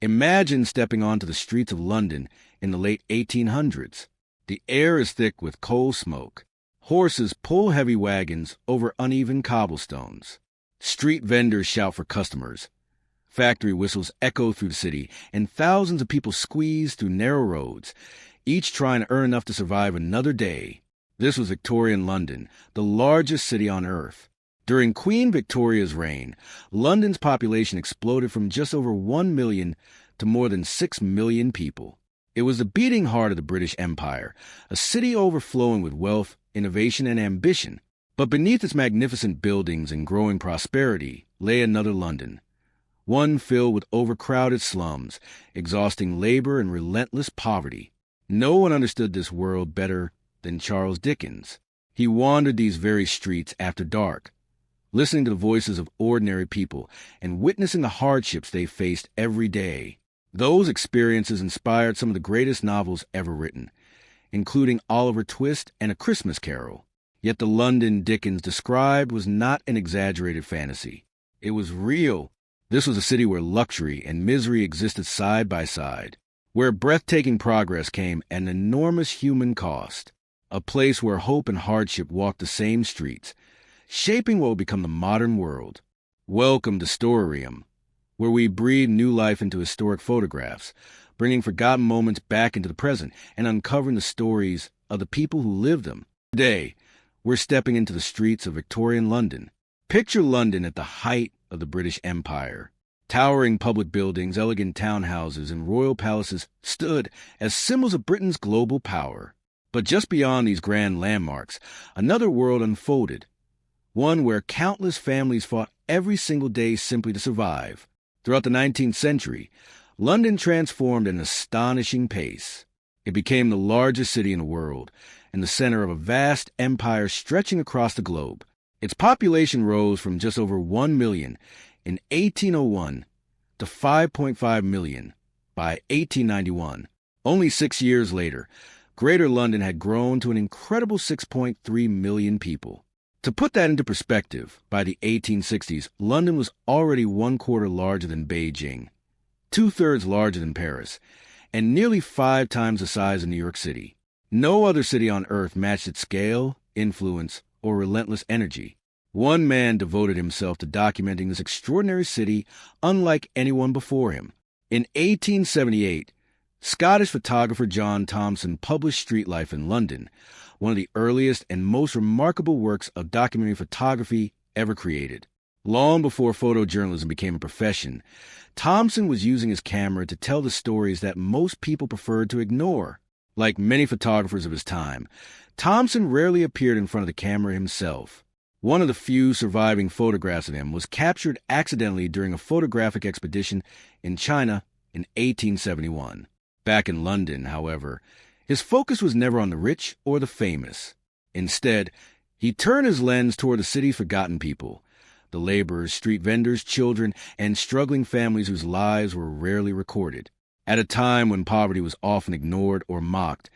Imagine stepping onto the streets of London in the late 1800s. The air is thick with coal smoke. Horses pull heavy wagons over uneven cobblestones. Street vendors shout for customers. Factory whistles echo through the city, and thousands of people squeeze through narrow roads, each trying to earn enough to survive another day. This was Victorian London, the largest city on Earth. During Queen Victoria's reign, London's population exploded from just over 1 million to more than 6 million people. It was the beating heart of the British Empire, a city overflowing with wealth, innovation, and ambition. But beneath its magnificent buildings and growing prosperity lay another London, one filled with overcrowded slums, exhausting labor, and relentless poverty. No one understood this world better than Charles Dickens. He wandered these very streets after dark, listening to the voices of ordinary people and witnessing the hardships they faced every day. Those experiences inspired some of the greatest novels ever written, including Oliver Twist and A Christmas Carol. Yet the London Dickens described was not an exaggerated fantasy. It was real. This was a city where luxury and misery existed side by side, where breathtaking progress came at an enormous human cost, a place where hope and hardship walked the same streets, shaping what will become the modern world. Welcome to Storium, where we breathe new life into historic photographs, bringing forgotten moments back into the present and uncovering the stories of the people who lived them. Today, we're stepping into the streets of Victorian London. Picture London at the height of the British Empire. Towering public buildings, elegant townhouses, and royal palaces stood as symbols of Britain's global power. But just beyond these grand landmarks, another world unfolded, one where countless families fought every single day simply to survive. Throughout the 19th century, London transformed at an astonishing pace. It became the largest city in the world and the center of a vast empire stretching across the globe. Its population rose from just over 1 million in 1801 to 5.5 million by 1891. Only 6 years later, Greater London had grown to an incredible 6.3 million people. To put that into perspective, by the 1860s, London was already 1/4 larger than Beijing, 2/3 larger than Paris, and nearly 5 times the size of New York City. No other city on Earth matched its scale, influence, or relentless energy. One man devoted himself to documenting this extraordinary city unlike anyone before him. In 1878, Scottish photographer John Thomson published Street Life in London, one of the earliest and most remarkable works of documentary photography ever created. Long before photojournalism became a profession, Thomson was using his camera to tell the stories that most people preferred to ignore. Like many photographers of his time, Thomson rarely appeared in front of the camera himself. One of the few surviving photographs of him was captured accidentally during a photographic expedition in China in 1871. Back in London, however, his focus was never on the rich or the famous. Instead, he turned his lens toward the city's forgotten people, the laborers, street vendors, children, and struggling families whose lives were rarely recorded. At a time when poverty was often ignored or mocked,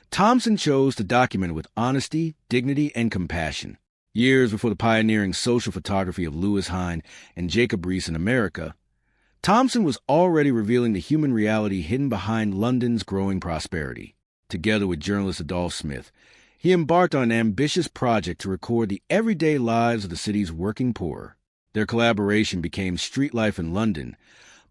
Thomson chose to document it with honesty, dignity, and compassion. Years before the pioneering social photography of Lewis Hine and Jacob Riis in America, Thomson was already revealing the human reality hidden behind London's growing prosperity. Together with journalist Adolph Smith, he embarked on an ambitious project to record the everyday lives of the city's working poor. Their collaboration became Street Life in London,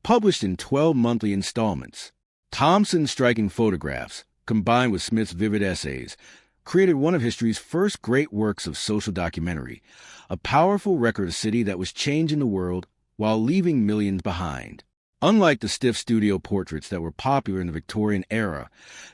published in 12 monthly installments. Thomson's striking photographs, combined with Smith's vivid essays, created one of history's first great works of social documentary, a powerful record of a city that was changing the world while leaving millions behind. Unlike the stiff studio portraits that were popular in the Victorian era,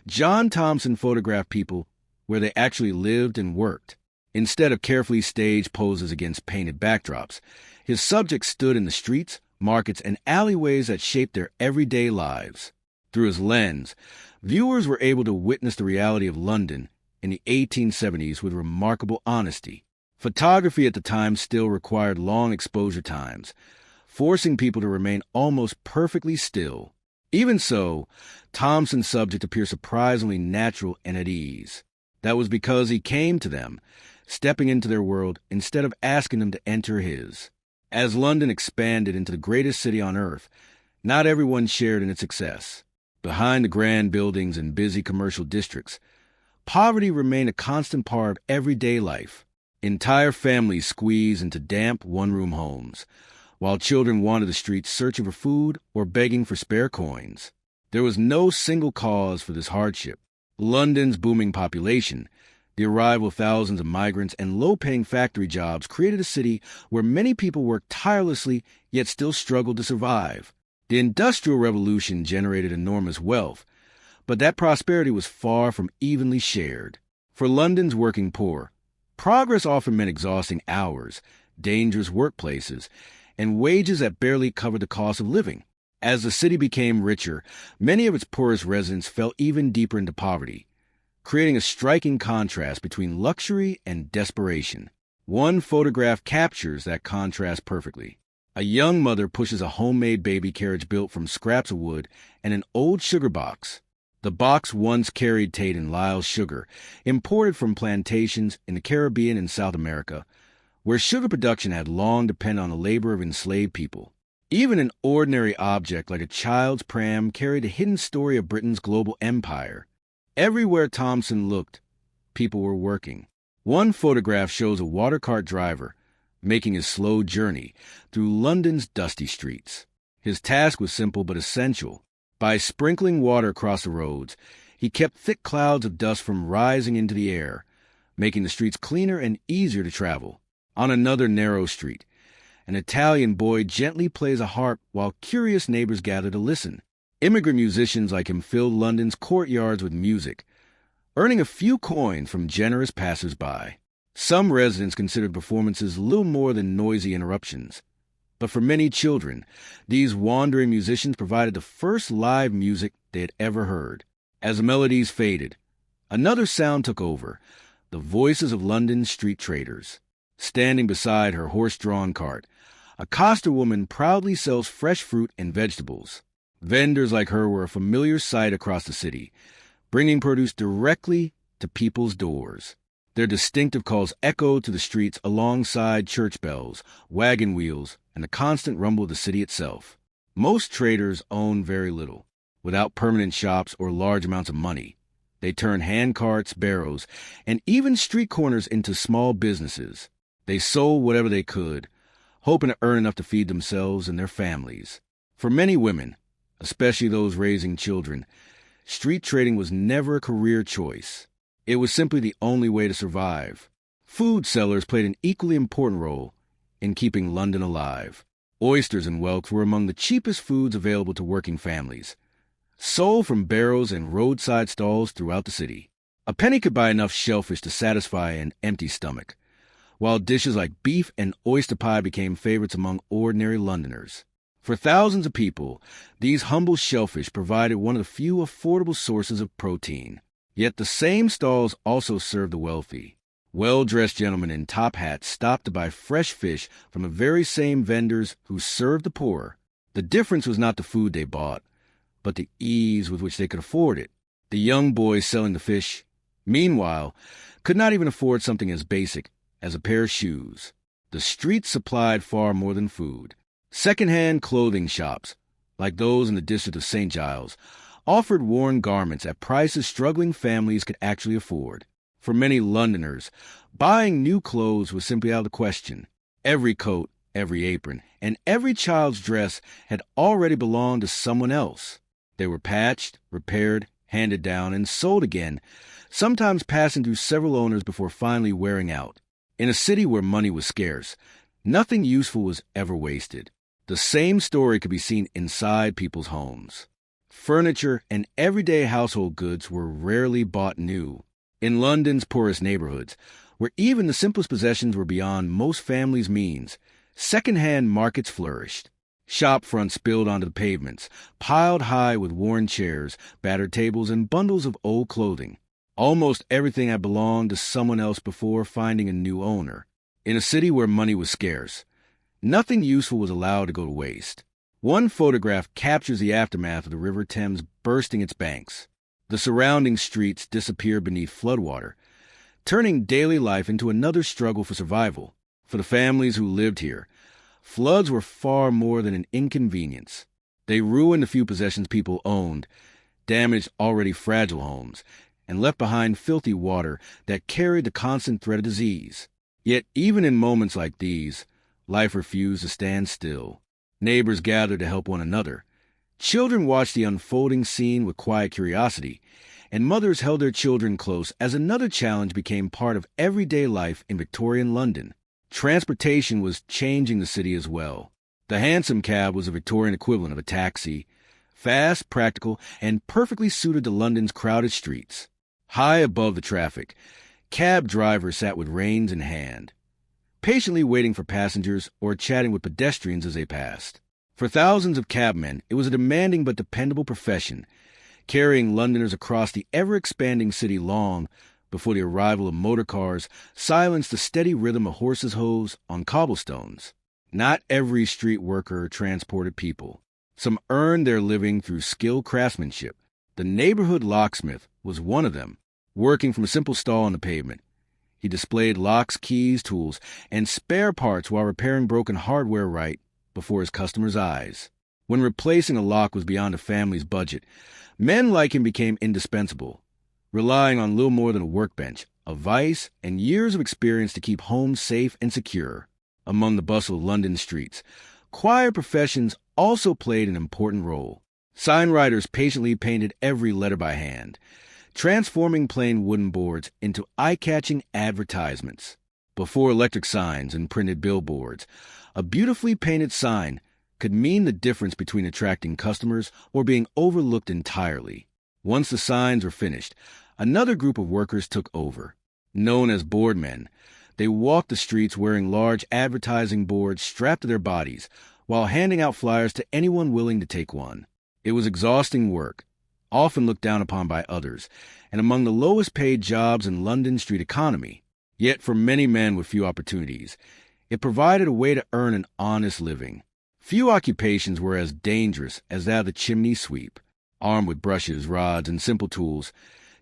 John Thomson photographed people where they actually lived and worked. Instead of carefully staged poses against painted backdrops, his subjects stood in the streets, markets, and alleyways that shaped their everyday lives. Through his lens, viewers were able to witness the reality of London in the 1870s with remarkable honesty. Photography at the time still required long exposure times, forcing people to remain almost perfectly still. Even so, Thomson's subject appeared surprisingly natural and at ease. That was because he came to them, stepping into their world instead of asking them to enter his. As London expanded into the greatest city on earth, Not everyone shared in its success. Behind the grand buildings and busy commercial districts, poverty remained a constant part of everyday life. Entire families squeezed into damp, one-room homes, while children wandered the streets searching for food or begging for spare coins. There was no single cause for this hardship. London's booming population, the arrival of thousands of migrants, and low-paying factory jobs created a city where many people worked tirelessly yet still struggled to survive. The Industrial Revolution generated enormous wealth, but that prosperity was far from evenly shared. For London's working poor, progress often meant exhausting hours, dangerous workplaces, and wages that barely covered the cost of living. As the city became richer, many of its poorest residents fell even deeper into poverty, creating a striking contrast between luxury and desperation. One photograph captures that contrast perfectly. A young mother pushes a homemade baby carriage built from scraps of wood and an old sugar box. The box once carried Tate and Lyle's sugar, imported from plantations in the Caribbean and South America, where sugar production had long depended on the labor of enslaved people. Even an ordinary object like a child's pram carried a hidden story of Britain's global empire. Everywhere Thompson looked, people were working. One photograph shows a water cart driver making his slow journey through London's dusty streets. His task was simple but essential. By sprinkling water across the roads, he kept thick clouds of dust from rising into the air, making the streets cleaner and easier to travel. On another narrow street, an Italian boy gently plays a harp while curious neighbors gather to listen. Immigrant musicians like him filled London's courtyards with music, earning a few coins from generous passers-by. Some residents considered performances little more than noisy interruptions. But for many children, these wandering musicians provided the first live music they had ever heard. As the melodies faded, another sound took over, the voices of London's street traders. Standing beside her horse-drawn cart, a coster woman proudly sells fresh fruit and vegetables. Vendors like her were a familiar sight across the city, bringing produce directly to people's doors. Their distinctive calls echoed to the streets alongside church bells, wagon wheels, and the constant rumble of the city itself. Most traders owned very little. Without permanent shops or large amounts of money, they turned hand carts, barrows, and even street corners into small businesses. They sold whatever they could, hoping to earn enough to feed themselves and their families. For many women, especially those raising children, street trading was never a career choice. It was simply the only way to survive. Food sellers played an equally important role in keeping London alive. Oysters and whelks were among the cheapest foods available to working families, sold from barrows and roadside stalls throughout the city. A penny could buy enough shellfish to satisfy an empty stomach, while dishes like beef and oyster pie became favorites among ordinary Londoners. For thousands of people, these humble shellfish provided one of the few affordable sources of protein. Yet the same stalls also served the wealthy. Well-dressed gentlemen in top hats stopped to buy fresh fish from the very same vendors who served the poor. The difference was not the food they bought, but the ease with which they could afford it. The young boys selling the fish, meanwhile, could not even afford something as basic as a pair of shoes. The streets supplied far more than food. Second-hand clothing shops, like those in the district of St. Giles, offered worn garments at prices struggling families could actually afford. For many Londoners, buying new clothes was simply out of the question. Every coat, every apron, and every child's dress had already belonged to someone else. They were patched, repaired, handed down, and sold again, sometimes passing through several owners before finally wearing out. In a city where money was scarce, nothing useful was ever wasted. The same story could be seen inside people's homes. Furniture and everyday household goods were rarely bought new. In London's poorest neighborhoods, where even the simplest possessions were beyond most families' means, second-hand markets flourished. Shop fronts spilled onto the pavements, piled high with worn chairs, battered tables, and bundles of old clothing. Almost everything had belonged to someone else before finding a new owner. In a city where money was scarce, nothing useful was allowed to go to waste. One photograph captures the aftermath of the River Thames bursting its banks. The surrounding streets disappeared beneath floodwater, turning daily life into another struggle for survival. For the families who lived here, floods were far more than an inconvenience. They ruined the few possessions people owned, damaged already fragile homes, and left behind filthy water that carried the constant threat of disease. Yet even in moments like these, life refused to stand still. Neighbors gathered to help one another. Children watched the unfolding scene with quiet curiosity, and mothers held their children close as another challenge became part of everyday life in Victorian London. Transportation was changing the city as well. The hansom cab was a Victorian equivalent of a taxi, fast, practical, and perfectly suited to London's crowded streets. High above the traffic, cab drivers sat with reins in hand, patiently waiting for passengers or chatting with pedestrians as they passed. For thousands of cabmen, it was a demanding but dependable profession, carrying Londoners across the ever-expanding city long before the arrival of motor cars silenced the steady rhythm of horses' hooves on cobblestones. Not every street worker transported people. Some earned their living through skilled craftsmanship. The neighborhood locksmith was one of them, working from a simple stall on the pavement. He displayed locks, keys, tools, and spare parts while repairing broken hardware right before his customers' eyes. When replacing a lock was beyond a family's budget, men like him became indispensable, relying on little more than a workbench, a vice, and years of experience to keep homes safe and secure. Among the bustle of London streets, quiet professions also played an important role. Signwriters patiently painted every letter by hand, transforming plain wooden boards into eye-catching advertisements. Before electric signs and printed billboards, a beautifully painted sign could mean the difference between attracting customers or being overlooked entirely. Once the signs were finished, another group of workers took over. Known as boardmen, they walked the streets wearing large advertising boards strapped to their bodies while handing out flyers to anyone willing to take one. It was exhausting work, often looked down upon by others, and among the lowest paid jobs in London's street economy. Yet for many men with few opportunities, it provided a way to earn an honest living. Few occupations were as dangerous as that of the chimney sweep. Armed with brushes, rods, and simple tools,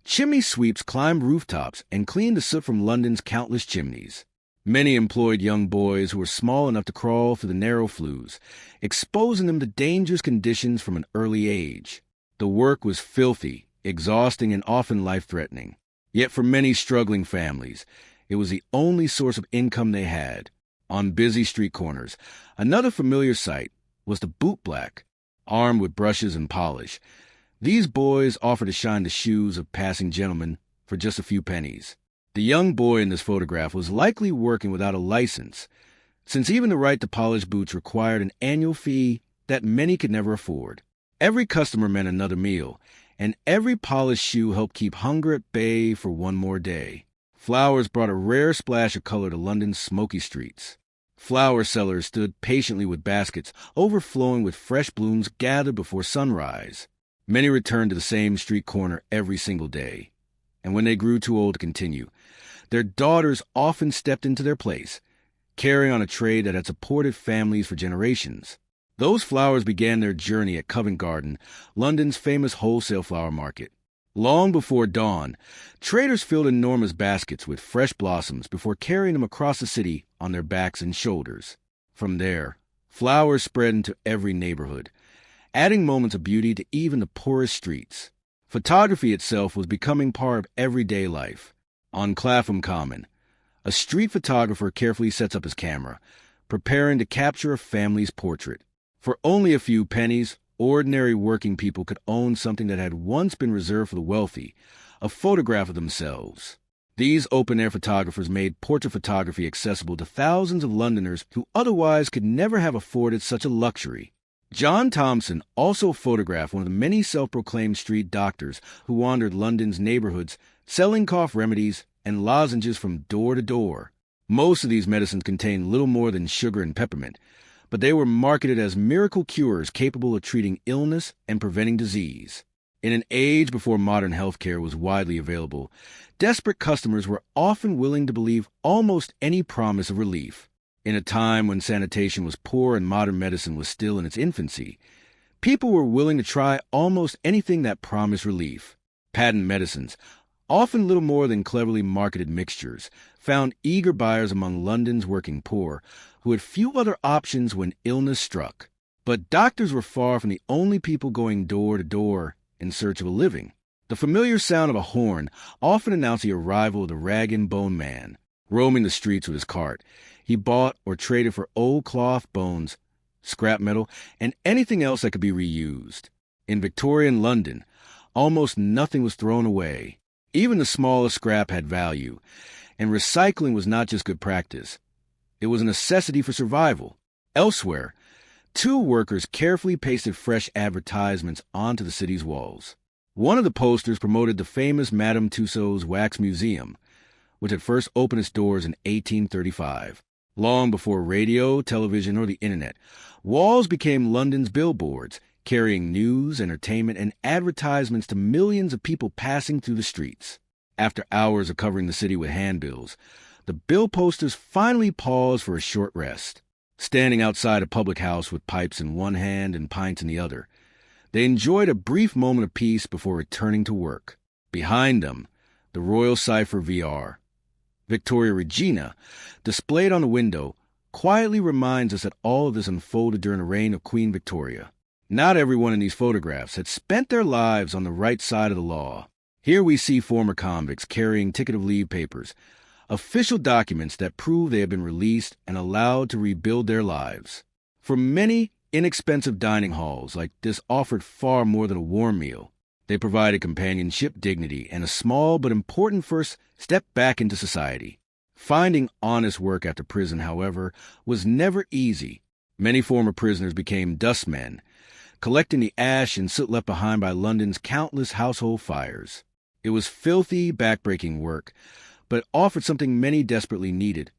chimney sweeps climbed rooftops and cleaned the soot from London's countless chimneys. Many employed young boys who were small enough to crawl through the narrow flues, exposing them to dangerous conditions from an early age. The work was filthy, exhausting, and often life-threatening. Yet for many struggling families, it was the only source of income they had. On busy street corners, another familiar sight was the bootblack, armed with brushes and polish. These boys offered to shine the shoes of passing gentlemen for just a few pennies. The young boy in this photograph was likely working without a license, since even the right to polish boots required an annual fee that many could never afford. Every customer meant another meal, and every polished shoe helped keep hunger at bay for one more day. Flowers brought a rare splash of color to London's smoky streets. Flower sellers stood patiently with baskets overflowing with fresh blooms gathered before sunrise. Many returned to the same street corner every single day, and when they grew too old to continue, their daughters often stepped into their place, carrying on a trade that had supported families for generations. Those flowers began their journey at Covent Garden, London's famous wholesale flower market. Long before dawn, traders filled enormous baskets with fresh blossoms before carrying them across the city on their backs and shoulders. From there, flowers spread into every neighborhood, adding moments of beauty to even the poorest streets. Photography itself was becoming part of everyday life. On Clapham Common, a street photographer carefully sets up his camera, preparing to capture a family's portrait. For only a few pennies, ordinary working people could own something that had once been reserved for the wealthy, a photograph of themselves. These open-air photographers made portrait photography accessible to thousands of Londoners who otherwise could never have afforded such a luxury. John Thompson also photographed one of the many self-proclaimed street doctors who wandered London's neighborhoods, selling cough remedies and lozenges from door to door. Most of these medicines contained little more than sugar and peppermint, but they were marketed as miracle cures capable of treating illness and preventing disease. In an age before modern healthcare was widely available, desperate customers were often willing to believe almost any promise of relief. In a time when sanitation was poor and modern medicine was still in its infancy, people were willing to try almost anything that promised relief. Patent medicines, often little more than cleverly marketed mixtures, found eager buyers among London's working poor, who had few other options when illness struck. But doctors were far from the only people going door to door in search of a living. The familiar sound of a horn often announced the arrival of the rag and bone man. Roaming the streets with his cart, he bought or traded for old cloth, bones, scrap metal, and anything else that could be reused. In Victorian London, almost nothing was thrown away. Even the smallest scrap had value, and recycling was not just good practice. It was a necessity for survival. Elsewhere, two workers carefully pasted fresh advertisements onto the city's walls. One of the posters promoted the famous Madame Tussauds Wax Museum, which had first opened its doors in 1835. Long before radio, television, or the internet, walls became London's billboards, carrying news, entertainment, and advertisements to millions of people passing through the streets. After hours of covering the city with handbills, the bill posters finally paused for a short rest. Standing outside a public house with pipes in one hand and pints in the other, they enjoyed a brief moment of peace before returning to work. Behind them, the Royal Cipher VR, Victoria Regina, displayed on the window, quietly reminds us that all of this unfolded during the reign of Queen Victoria. Not everyone in these photographs had spent their lives on the right side of the law. Here we see former convicts carrying ticket of leave papers, official documents that prove they have been released and allowed to rebuild their lives. For many, inexpensive dining halls like this offered far more than a warm meal. They provided companionship, dignity, and a small but important first step back into society. Finding honest work after prison, however, was never easy. Many former prisoners became dustmen, collecting the ash and soot left behind by London's countless household fires. It was filthy, backbreaking work, but it offered something many desperately needed: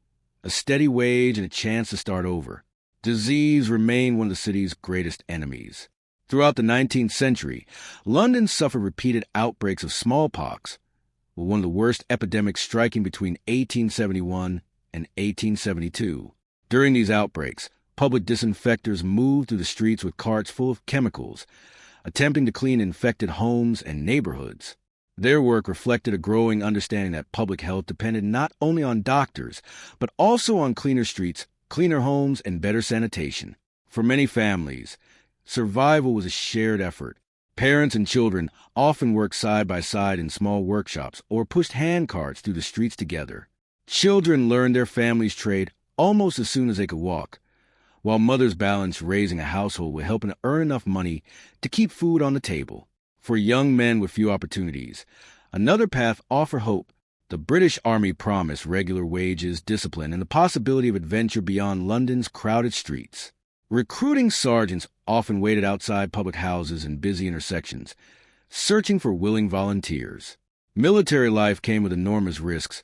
a steady wage and a chance to start over. Disease remained one of the city's greatest enemies. Throughout the 19th century, London suffered repeated outbreaks of smallpox, with one of the worst epidemics striking between 1871 and 1872. During these outbreaks, public disinfectors moved through the streets with carts full of chemicals, attempting to clean infected homes and neighborhoods. Their work reflected a growing understanding that public health depended not only on doctors, but also on cleaner streets, cleaner homes, and better sanitation. For many families, survival was a shared effort. Parents and children often worked side by side in small workshops or pushed hand carts through the streets together. Children learned their family's trade almost as soon as they could walk, while mothers balanced raising a household with helping to earn enough money to keep food on the table. For young men with few opportunities, another path offered hope. The British Army promised regular wages, discipline, and the possibility of adventure beyond London's crowded streets. Recruiting sergeants often waited outside public houses in busy intersections, searching for willing volunteers. Military life came with enormous risks,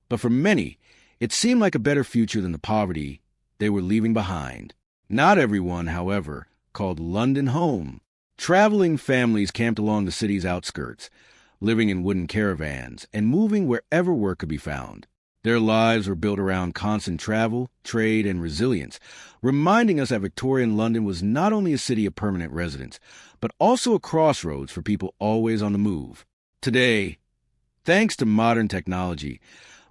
but for many, it seemed like a better future than the poverty they were leaving behind. Not everyone, however, called London home. Traveling families camped along the city's outskirts, living in wooden caravans and moving wherever work could be found. Their lives were built around constant travel, trade, and resilience, reminding us that Victorian London was not only a city of permanent residents, but also a crossroads for people always on the move. Today, thanks to modern technology,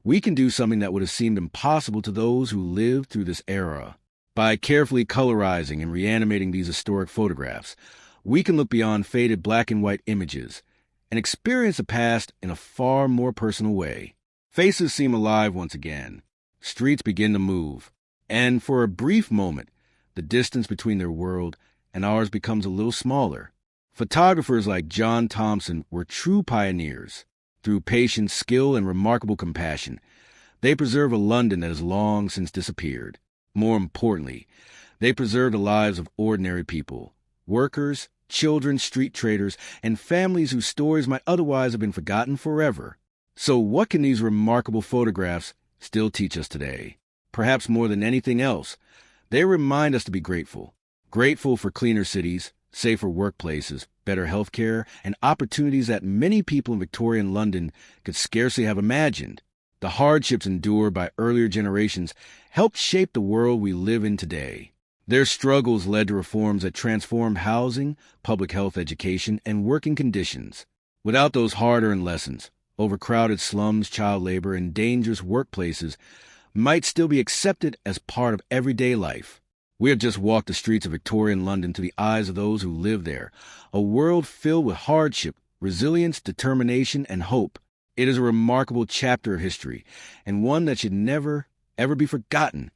we can do something that would have seemed impossible to those who lived through this era. By carefully colorizing and reanimating these historic photographs, we can look beyond faded black and white images and experience the past in a far more personal way. Faces seem alive once again. Streets begin to move. And for a brief moment, the distance between their world and ours becomes a little smaller. Photographers like John Thompson were true pioneers. Through patience, skill, and remarkable compassion, they preserve a London that has long since disappeared. More importantly, they preserve the lives of ordinary people, workers, children, street traders, and families whose stories might otherwise have been forgotten forever. So what can these remarkable photographs still teach us today? Perhaps more than anything else, they remind us to be grateful. Grateful for cleaner cities, safer workplaces, better health care, and opportunities that many people in Victorian London could scarcely have imagined. The hardships endured by earlier generations helped shape the world we live in today. Their struggles led to reforms that transformed housing, public health, education, and working conditions. Without those hard-earned lessons, overcrowded slums, child labor, and dangerous workplaces might still be accepted as part of everyday life. We have just walked the streets of Victorian London to the eyes of those who live there, a world filled with hardship, resilience, determination, and hope. It is a remarkable chapter of history, and one that should never, ever be forgotten.